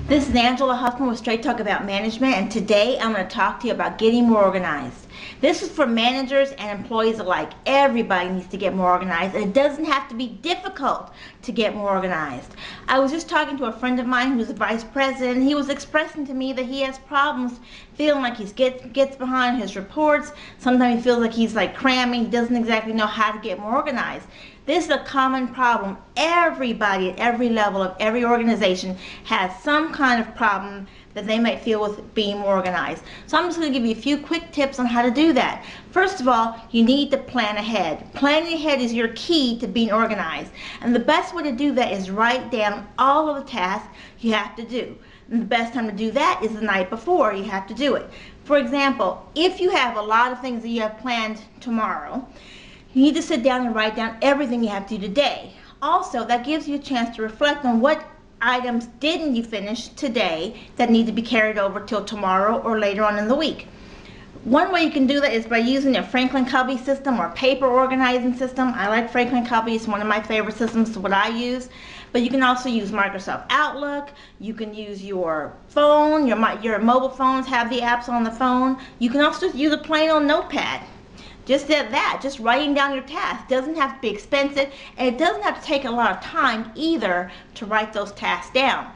This is Angela Huffmon with Straight Talk About Management, and today I'm going to talk to you about getting more organized. This is for managers and employees alike. Everybody needs to get more organized, and it doesn't have to be difficult to get more organized. I was just talking to a friend of mine who's a vice president. He was expressing to me that he has problems feeling like he gets behind his reports. Sometimes he feels like he's like cramming. He doesn't exactly know how to get more organized. This is a common problem. Everybody at every level of every organization has some kind of problem that they might feel with being more organized. So I'm just going to give you a few quick tips on how to do that. First of all, you need to plan ahead. Planning ahead is your key to being organized. And the best way to do that is write down all of the tasks you have to do. And the best time to do that is the night before you have to do it. For example, if you have a lot of things that you have planned tomorrow, you need to sit down and write down everything you have to do today. Also, that gives you a chance to reflect on what items didn't you finish today that need to be carried over till tomorrow or later on in the week. One way you can do that is by using a Franklin Covey system or paper organizing system. I like Franklin Covey. It's one of my favorite systems. It's what I use. But you can also use Microsoft Outlook. You can use your phone. Your mobile phones have the apps on the phone. You can also use a plain old notepad. Just that, just writing down your tasks doesn't have to be expensive, and it doesn't have to take a lot of time either to write those tasks down.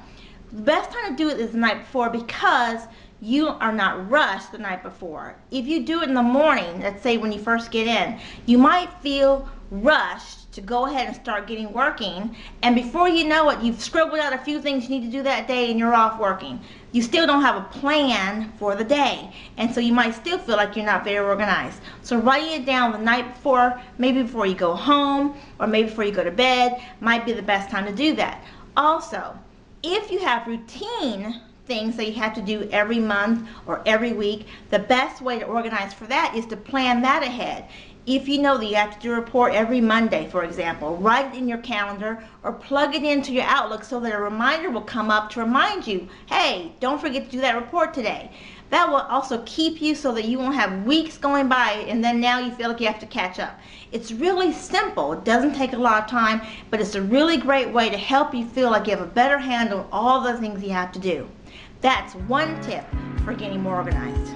The best time to do it is the night before because you are not rushed the night before. If you do it in the morning, let's say when you first get in, you might feel rushed to go ahead and start getting working, and before you know it, you've scribbled out a few things you need to do that day and you're off working. You still don't have a plan for the day, and so you might still feel like you're not very organized. So writing it down the night before, maybe before you go home or maybe before you go to bed, might be the best time to do that. Also, if you have routine things that you have to do every month or every week, the best way to organize for that is to plan that ahead. If you know that you have to do a report every Monday, for example, write it in your calendar or plug it into your Outlook so that a reminder will come up to remind you, hey, don't forget to do that report today. That will also keep you so that you won't have weeks going by and then now you feel like you have to catch up. It's really simple. It doesn't take a lot of time, but it's a really great way to help you feel like you have a better handle on all the things you have to do. That's one tip for getting more organized.